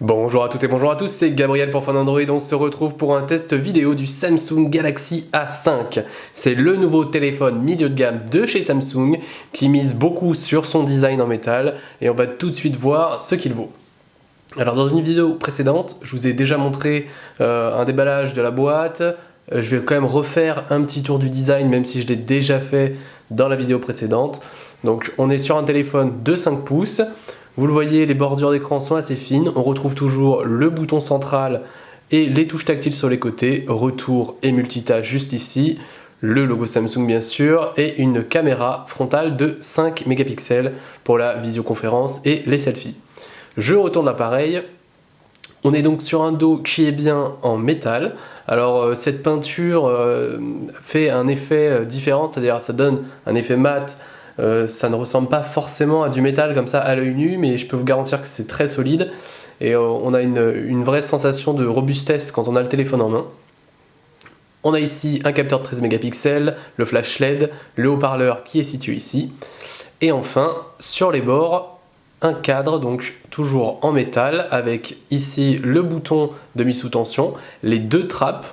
Bonjour à toutes et bonjour à tous, c'est Gabriel pour Fan Android. On se retrouve pour un test vidéo du Samsung Galaxy A5. C'est le nouveau téléphone milieu de gamme de chez Samsung qui mise beaucoup sur son design en métal et on va tout de suite voir ce qu'il vaut. Alors dans une vidéo précédente, je vous ai déjà montré un déballage de la boîte. Je vais quand même refaire un petit tour du design même si je l'ai déjà fait dans la vidéo précédente. Donc on est sur un téléphone de 5 pouces. Vous le voyez, les bordures d'écran sont assez fines. On retrouve toujours le bouton central et les touches tactiles sur les côtés. Retour et multitâche juste ici. Le logo Samsung bien sûr. Et une caméra frontale de 5 mégapixels pour la visioconférence et les selfies. Je retourne l'appareil. On est donc sur un dos qui est bien en métal. Alors cette peinture fait un effet différent, c'est-à-dire ça donne un effet mat. Ça ne ressemble pas forcément à du métal comme ça à l'œil nu, mais je peux vous garantir que c'est très solide et on a une vraie sensation de robustesse quand on a le téléphone en main. On a ici un capteur de 13 mégapixels, le flash LED, le haut-parleur qui est situé ici, et enfin sur les bords un cadre, donc toujours en métal, avec ici le bouton de mise sous tension, les deux trappes,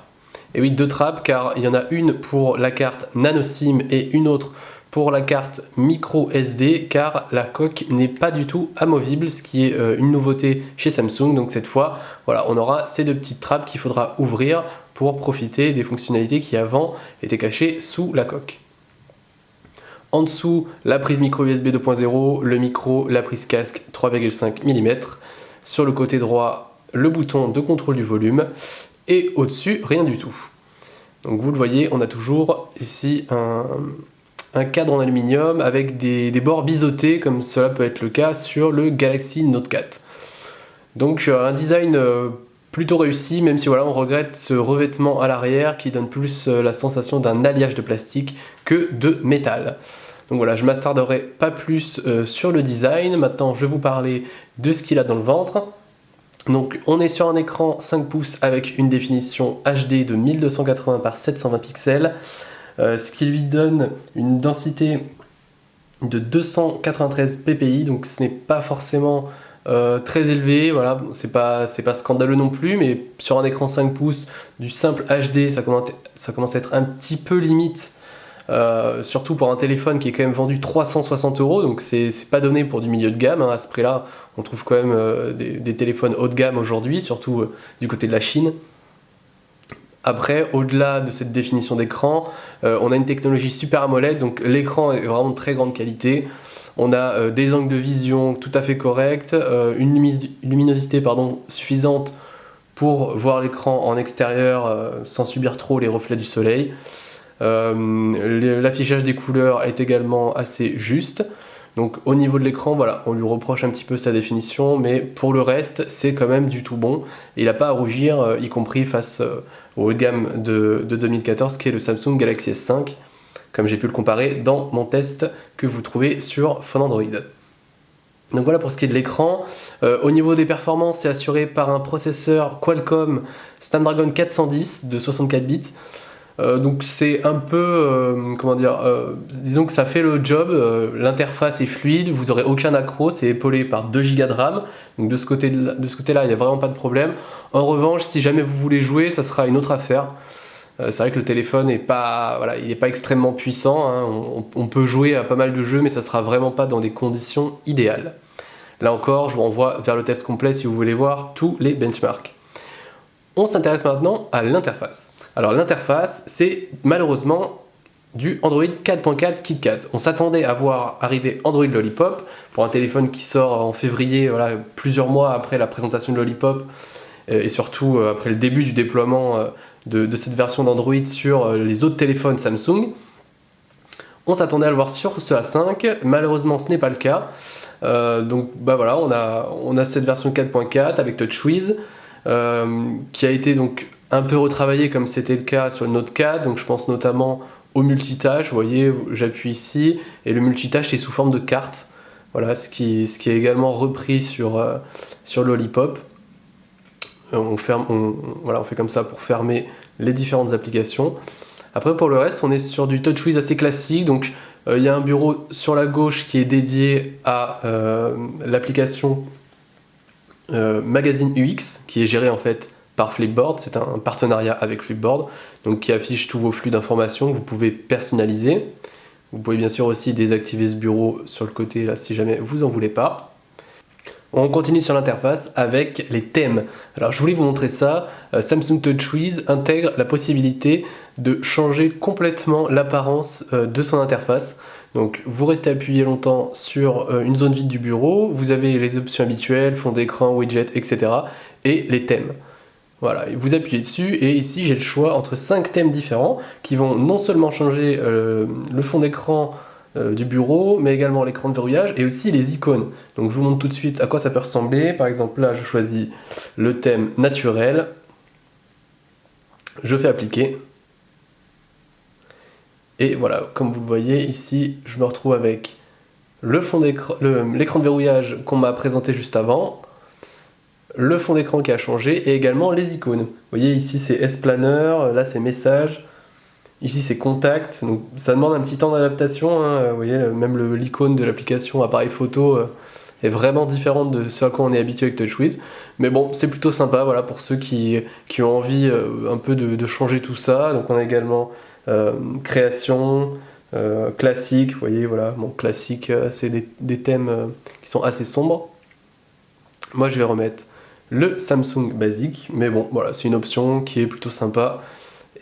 et oui, deux trappes car il y en a une pour la carte nano SIM et une autre pour la carte micro SD car la coque n'est pas du tout amovible, ce qui est une nouveauté chez Samsung. Donc cette fois, voilà, on aura ces deux petites trappes qu'il faudra ouvrir pour profiter des fonctionnalités qui avant étaient cachées sous la coque. En dessous, la prise micro USB 2.0, le micro, la prise casque 3,5 mm. Sur le côté droit, le bouton de contrôle du volume et au-dessus, rien du tout. Donc vous le voyez, on a toujours ici un cadre en aluminium avec des bords biseautés comme cela peut être le cas sur le Galaxy Note 4. Donc un design plutôt réussi, même si voilà, on regrette ce revêtement à l'arrière qui donne plus la sensation d'un alliage de plastique que de métal. Donc voilà, je ne m'attarderai pas plus sur le design. Maintenant je vais vous parler de ce qu'il a dans le ventre. Donc on est sur un écran 5 pouces avec une définition HD de 1280 par 720 pixels. Ce qui lui donne une densité de 293 ppi, donc ce n'est pas forcément très élevé, voilà, c'est pas scandaleux non plus, mais sur un écran 5 pouces, du simple HD, ça commence à être un petit peu limite, surtout pour un téléphone qui est quand même vendu 360 €, donc c'est pas donné pour du milieu de gamme, hein. À ce prix-là, on trouve quand même des téléphones haut de gamme aujourd'hui, surtout du côté de la Chine. Après, au-delà de cette définition d'écran, on a une technologie Super AMOLED, donc l'écran est vraiment de très grande qualité. On a des angles de vision tout à fait corrects, une luminosité suffisante pour voir l'écran en extérieur sans subir trop les reflets du soleil. L'affichage des couleurs est également assez juste. Donc au niveau de l'écran, voilà, on lui reproche un petit peu sa définition, mais pour le reste, c'est quand même du tout bon. Il n'a pas à rougir, y compris face au haut de gamme de 2014, qui est le Samsung Galaxy S5, comme j'ai pu le comparer dans mon test que vous trouvez sur Fan Android. Donc voilà pour ce qui est de l'écran. Au niveau des performances, c'est assuré par un processeur Qualcomm Snapdragon 410 de 64 bits. Donc c'est un peu, disons que ça fait le job, l'interface est fluide, vous n'aurez aucun accro, c'est épaulé par 2 Go de RAM, donc de ce côté-là, il n'y a vraiment pas de problème. En revanche, si jamais vous voulez jouer, ça sera une autre affaire. C'est vrai que le téléphone n'est pas, voilà, il n'est pas extrêmement puissant, hein. On peut jouer à pas mal de jeux, mais ça sera vraiment pas dans des conditions idéales. Là encore, je vous renvoie vers le test complet si vous voulez voir tous les benchmarks. On s'intéresse maintenant à l'interface. Alors l'interface, c'est malheureusement du Android 4.4 KitKat. On s'attendait à voir arriver Android Lollipop pour un téléphone qui sort en février, voilà, plusieurs mois après la présentation de Lollipop et surtout après le début du déploiement de cette version d'Android sur les autres téléphones Samsung. On s'attendait à le voir sur ce A5, malheureusement ce n'est pas le cas. Donc bah voilà, on a cette version 4.4 avec TouchWiz qui a été donc un peu retravaillé comme c'était le cas sur le Note 4, donc je pense notamment au multitâche. Vous voyez, j'appuie ici et le multitâche est sous forme de carte, voilà, ce qui est également repris sur Lollipop. On fait comme ça pour fermer les différentes applications. Après pour le reste, on est sur du TouchWiz assez classique, donc il y a un bureau sur la gauche qui est dédié à l'application Magazine UX, qui est géré en fait par Flipboard. C'est un partenariat avec Flipboard, donc qui affiche tous vos flux d'informations que vous pouvez personnaliser. Vous pouvez bien sûr aussi désactiver ce bureau sur le côté là si jamais vous en voulez pas. On continue sur l'interface avec les thèmes. Alors je voulais vous montrer ça. Samsung TouchWiz intègre la possibilité de changer complètement l'apparence de son interface. Donc vous restez appuyé longtemps sur une zone vide du bureau, vous avez les options habituelles, fond d'écran, widget, etc. et les thèmes. Voilà, et vous appuyez dessus et ici j'ai le choix entre 5 thèmes différents qui vont non seulement changer le fond d'écran du bureau, mais également l'écran de verrouillage et aussi les icônes. Donc je vous montre tout de suite à quoi ça peut ressembler. Par exemple là je choisis le thème naturel, je fais appliquer. Et voilà, comme vous le voyez ici, je me retrouve avec le fond d'écran, l'écran de verrouillage qu'on m'a présenté juste avant, le fond d'écran qui a changé et également les icônes. Vous voyez ici c'est S-Planner, là c'est message, ici c'est contact, donc ça demande un petit temps d'adaptation, hein. Vous voyez même l'icône de l'application appareil photo est vraiment différente de ce à quoi on est habitué avec TouchWiz. Mais bon, c'est plutôt sympa voilà, pour ceux qui ont envie un peu de changer tout ça. Donc on a également création, classique, vous voyez, voilà, bon, classique, c'est des thèmes qui sont assez sombres. Moi je vais remettre le Samsung basique, mais bon, voilà, c'est une option qui est plutôt sympa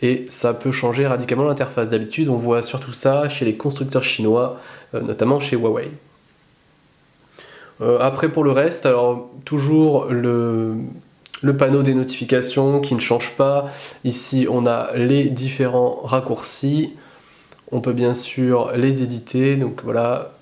et ça peut changer radicalement l'interface. D'habitude, on voit surtout ça chez les constructeurs chinois, notamment chez Huawei. Après pour le reste, alors toujours le panneau des notifications qui ne change pas. Ici on a les différents raccourcis, on peut bien sûr les éditer, donc voilà,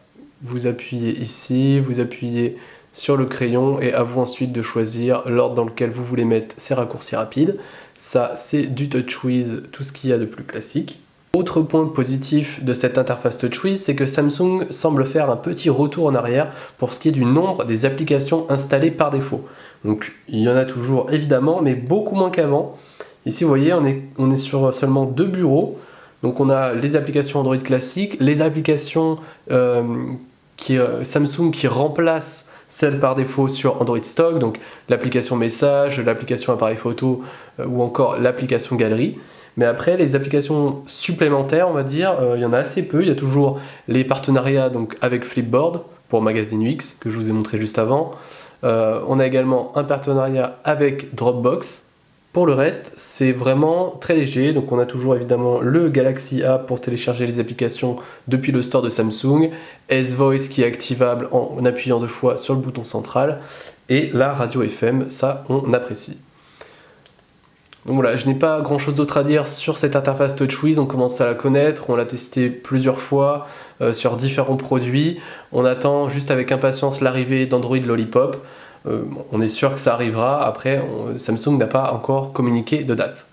vous appuyez ici, vous appuyez sur le crayon et à vous ensuite de choisir l'ordre dans lequel vous voulez mettre ces raccourcis rapides. Ça c'est du TouchWiz, tout ce qu'il y a de plus classique. Autre point positif de cette interface TouchWiz, c'est que Samsung semble faire un petit retour en arrière pour ce qui est du nombre des applications installées par défaut. Donc il y en a toujours évidemment, mais beaucoup moins qu'avant. Ici vous voyez, on est sur seulement 2 bureaux. Donc on a les applications Android classiques, les applications Samsung qui remplacent celles par défaut sur Android Stock, donc l'application message, l'application appareil photo ou encore l'application galerie. Mais après, les applications supplémentaires, on va dire, il y en a assez peu. Il y a toujours les partenariats donc, avec Flipboard pour Magazine UX, que je vous ai montré juste avant. On a également un partenariat avec Dropbox. Pour le reste, c'est vraiment très léger. Donc on a toujours évidemment le Galaxy App pour télécharger les applications depuis le store de Samsung, S-Voice qui est activable en appuyant 2 fois sur le bouton central, et la radio FM, ça on apprécie. Donc voilà, je n'ai pas grand chose d'autre à dire sur cette interface TouchWiz, on commence à la connaître, on l'a testée plusieurs fois sur différents produits, on attend juste avec impatience l'arrivée d'Android Lollipop, on est sûr que ça arrivera, après Samsung n'a pas encore communiqué de date.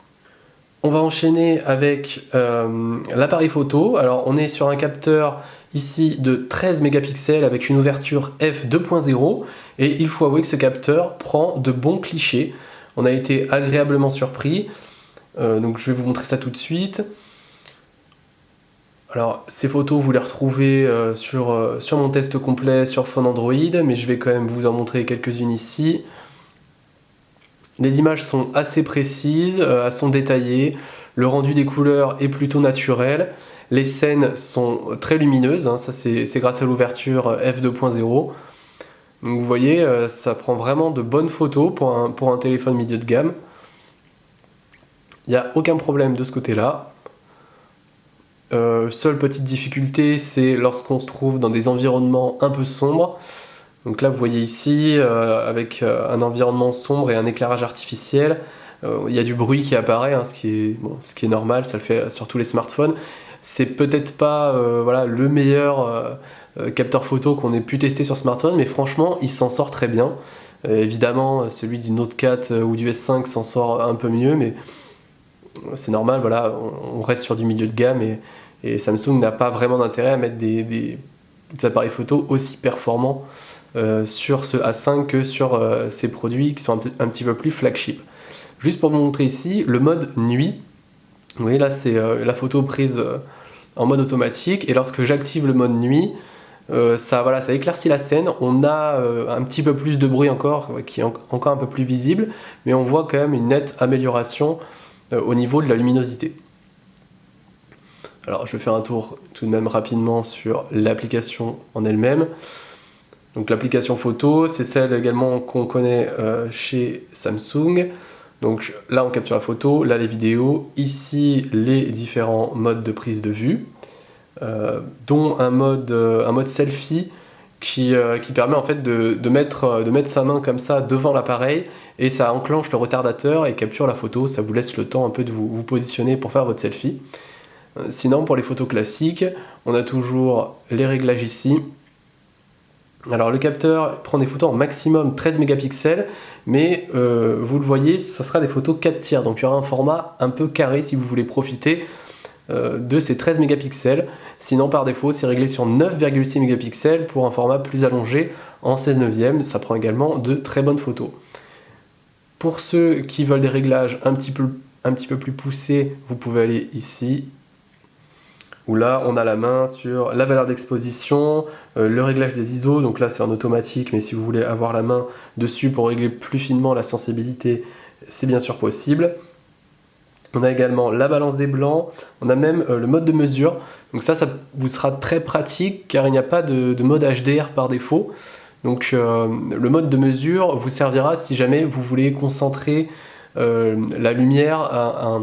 On va enchaîner avec l'appareil photo, alors on est sur un capteur ici de 13 mégapixels avec une ouverture f2.0 et il faut avouer que ce capteur prend de bons clichés. On a été agréablement surpris, donc je vais vous montrer ça tout de suite. Alors ces photos vous les retrouvez sur mon test complet sur phone Android, mais je vais quand même vous en montrer quelques-unes ici. Les images sont assez précises, sont détaillées, le rendu des couleurs est plutôt naturel, les scènes sont très lumineuses, hein, ça c'est grâce à l'ouverture f2.0. Donc vous voyez, ça prend vraiment de bonnes photos pour un téléphone milieu de gamme. Il n'y a aucun problème de ce côté-là. Seule petite difficulté, c'est lorsqu'on se trouve dans des environnements un peu sombres. Donc là vous voyez ici, avec un environnement sombre et un éclairage artificiel, il y a du bruit qui apparaît, hein, ce qui est normal, ça le fait sur tous les smartphones. C'est peut-être pas voilà, le meilleur capteur photo qu'on ait pu tester sur smartphone, mais franchement il s'en sort très bien. Évidemment celui du Note 4 ou du S5 s'en sort un peu mieux, mais c'est normal, voilà, on reste sur du milieu de gamme et Samsung n'a pas vraiment d'intérêt à mettre des appareils photo aussi performants sur ce A5 que sur ces produits qui sont un petit peu plus flagship. Juste pour vous montrer ici le mode nuit, vous voyez là c'est la photo prise en mode automatique, et lorsque j'active le mode nuit, voilà, ça éclaircit la scène. On a un petit peu plus de bruit encore, qui est encore un peu plus visible, mais on voit quand même une nette amélioration au niveau de la luminosité. Alors je vais faire un tour tout de même rapidement sur l'application en elle-même. Donc l'application photo, c'est celle également qu'on connaît chez Samsung. Donc là on capture la photo, là les vidéos, ici les différents modes de prise de vue, dont un mode selfie qui permet en fait de mettre sa main comme ça devant l'appareil et ça enclenche le retardateur et capture la photo, ça vous laisse le temps un peu de vous positionner pour faire votre selfie. Sinon pour les photos classiques, on a toujours les réglages ici. Alors le capteur prend des photos en maximum 13 mégapixels, mais vous le voyez, ça sera des photos 4 tiers, donc il y aura un format un peu carré si vous voulez profiter de ces 13 mégapixels. Sinon par défaut c'est réglé sur 9,6 mégapixels pour un format plus allongé en 16 neuvième, ça prend également de très bonnes photos. Pour ceux qui veulent des réglages un petit peu plus poussés, vous pouvez aller ici, où là on a la main sur la valeur d'exposition, le réglage des ISO, donc là c'est en automatique, mais si vous voulez avoir la main dessus pour régler plus finement la sensibilité, c'est bien sûr possible. On a également la balance des blancs, on a même le mode de mesure, donc ça vous sera très pratique car il n'y a pas de mode HDR par défaut. Donc le mode de mesure vous servira si jamais vous voulez concentrer la lumière à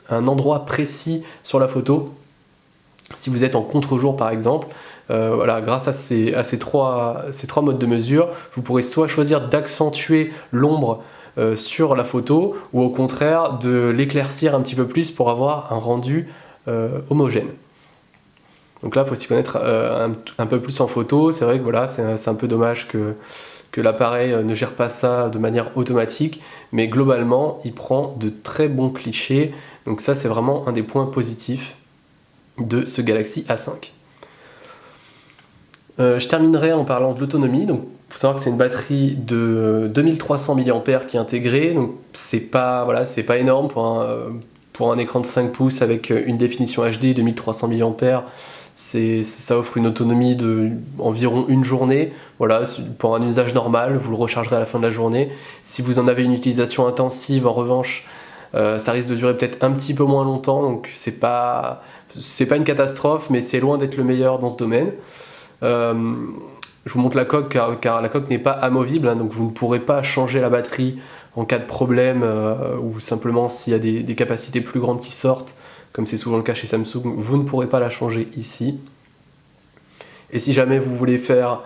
un endroit précis sur la photo. Si vous êtes en contre-jour par exemple, voilà, grâce à ces trois modes de mesure, vous pourrez soit choisir d'accentuer l'ombre sur la photo, ou au contraire de l'éclaircir un petit peu plus pour avoir un rendu homogène. Donc là, il faut s'y connaître un peu plus en photo. C'est vrai que voilà, c'est un peu dommage que l'appareil ne gère pas ça de manière automatique, mais globalement, il prend de très bons clichés. Donc ça, c'est vraiment un des points positifs de ce Galaxy A5. Je terminerai en parlant de l'autonomie. Donc, il faut savoir que c'est une batterie de 2300 mAh qui est intégrée. Donc, c'est pas énorme pour un écran de 5 pouces avec une définition HD. 2300 mAh, ça offre une autonomie de environ une journée. Voilà, pour un usage normal, vous le rechargerez à la fin de la journée. Si vous en avez une utilisation intensive, en revanche, ça risque de durer peut-être un petit peu moins longtemps. Donc, c'est pas une catastrophe, mais c'est loin d'être le meilleur dans ce domaine. Je vous montre la coque car la coque n'est pas amovible, hein, donc vous ne pourrez pas changer la batterie en cas de problème ou simplement s'il y a des capacités plus grandes qui sortent, comme c'est souvent le cas chez Samsung, vous ne pourrez pas la changer ici. Et si jamais vous voulez faire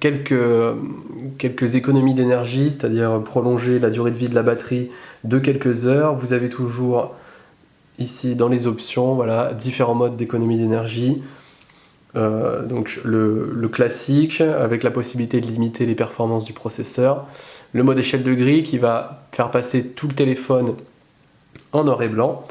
quelques économies d'énergie, c'est-à-dire prolonger la durée de vie de la batterie de quelques heures, vous avez toujours ici dans les options, voilà, différents modes d'économie d'énergie. Donc le classique avec la possibilité de limiter les performances du processeur, le mode échelle de gris qui va faire passer tout le téléphone en noir et blanc,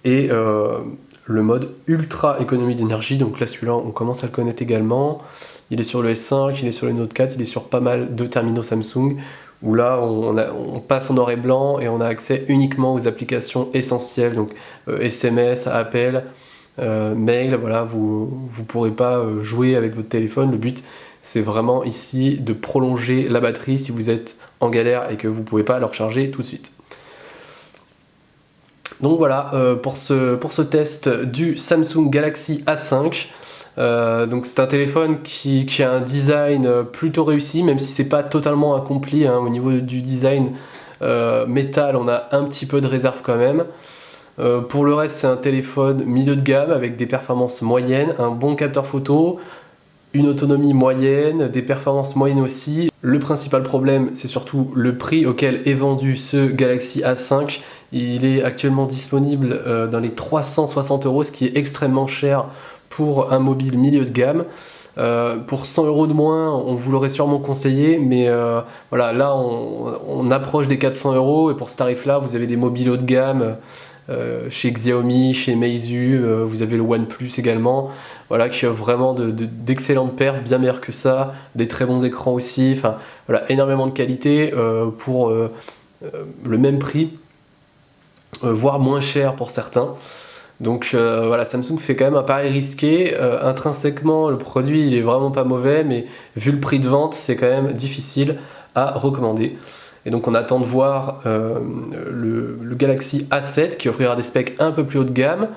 et le mode ultra économie d'énergie. Donc là celui-là on commence à le connaître également, il est sur le S5, il est sur le Note 4, il est sur pas mal de terminaux Samsung, où là on passe en noir et blanc et on a accès uniquement aux applications essentielles, donc SMS, appel, mail, voilà, vous pourrez pas jouer avec votre téléphone. Le but c'est vraiment ici de prolonger la batterie si vous êtes en galère et que vous pouvez pas le recharger tout de suite. Donc voilà pour ce test du Samsung Galaxy A5. Donc c'est un téléphone qui a un design plutôt réussi, même si c'est pas totalement accompli, hein. Au niveau du design métal, on a un petit peu de réserve quand même. Pour le reste, c'est un téléphone milieu de gamme avec des performances moyennes, un bon capteur photo, une autonomie moyenne, des performances moyennes aussi. Le principal problème, c'est surtout le prix auquel est vendu ce Galaxy A5. Il est actuellement disponible dans les 360 €, ce qui est extrêmement cher pour un mobile milieu de gamme. Pour 100 € de moins, on vous l'aurait sûrement conseillé, mais voilà, là on approche des 400 € et pour ce tarif là vous avez des mobiles haut de gamme chez Xiaomi, chez Meizu, vous avez le OnePlus également, voilà, qui offre vraiment d'excellentes perfs, bien meilleures que ça, des très bons écrans aussi, enfin voilà, énormément de qualité pour le même prix, voire moins cher pour certains. Donc voilà, Samsung fait quand même un pari risqué. Intrinsèquement, le produit il est vraiment pas mauvais, mais vu le prix de vente, c'est quand même difficile à recommander. Et donc on attend de voir le Galaxy A7 qui offrira des specs un peu plus haut de gamme,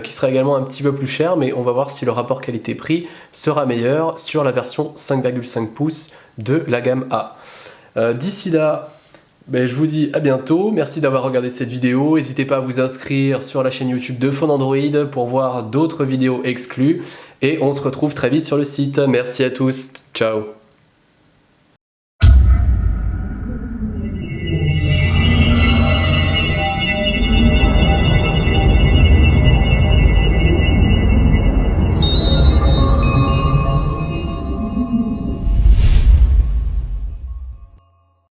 qui sera également un petit peu plus cher, mais on va voir si le rapport qualité-prix sera meilleur sur la version 5,5 pouces de la gamme A. D'ici là, ben, je vous dis à bientôt, merci d'avoir regardé cette vidéo, n'hésitez pas à vous inscrire sur la chaîne YouTube de Phone Android pour voir d'autres vidéos exclues, et on se retrouve très vite sur le site. Merci à tous, ciao.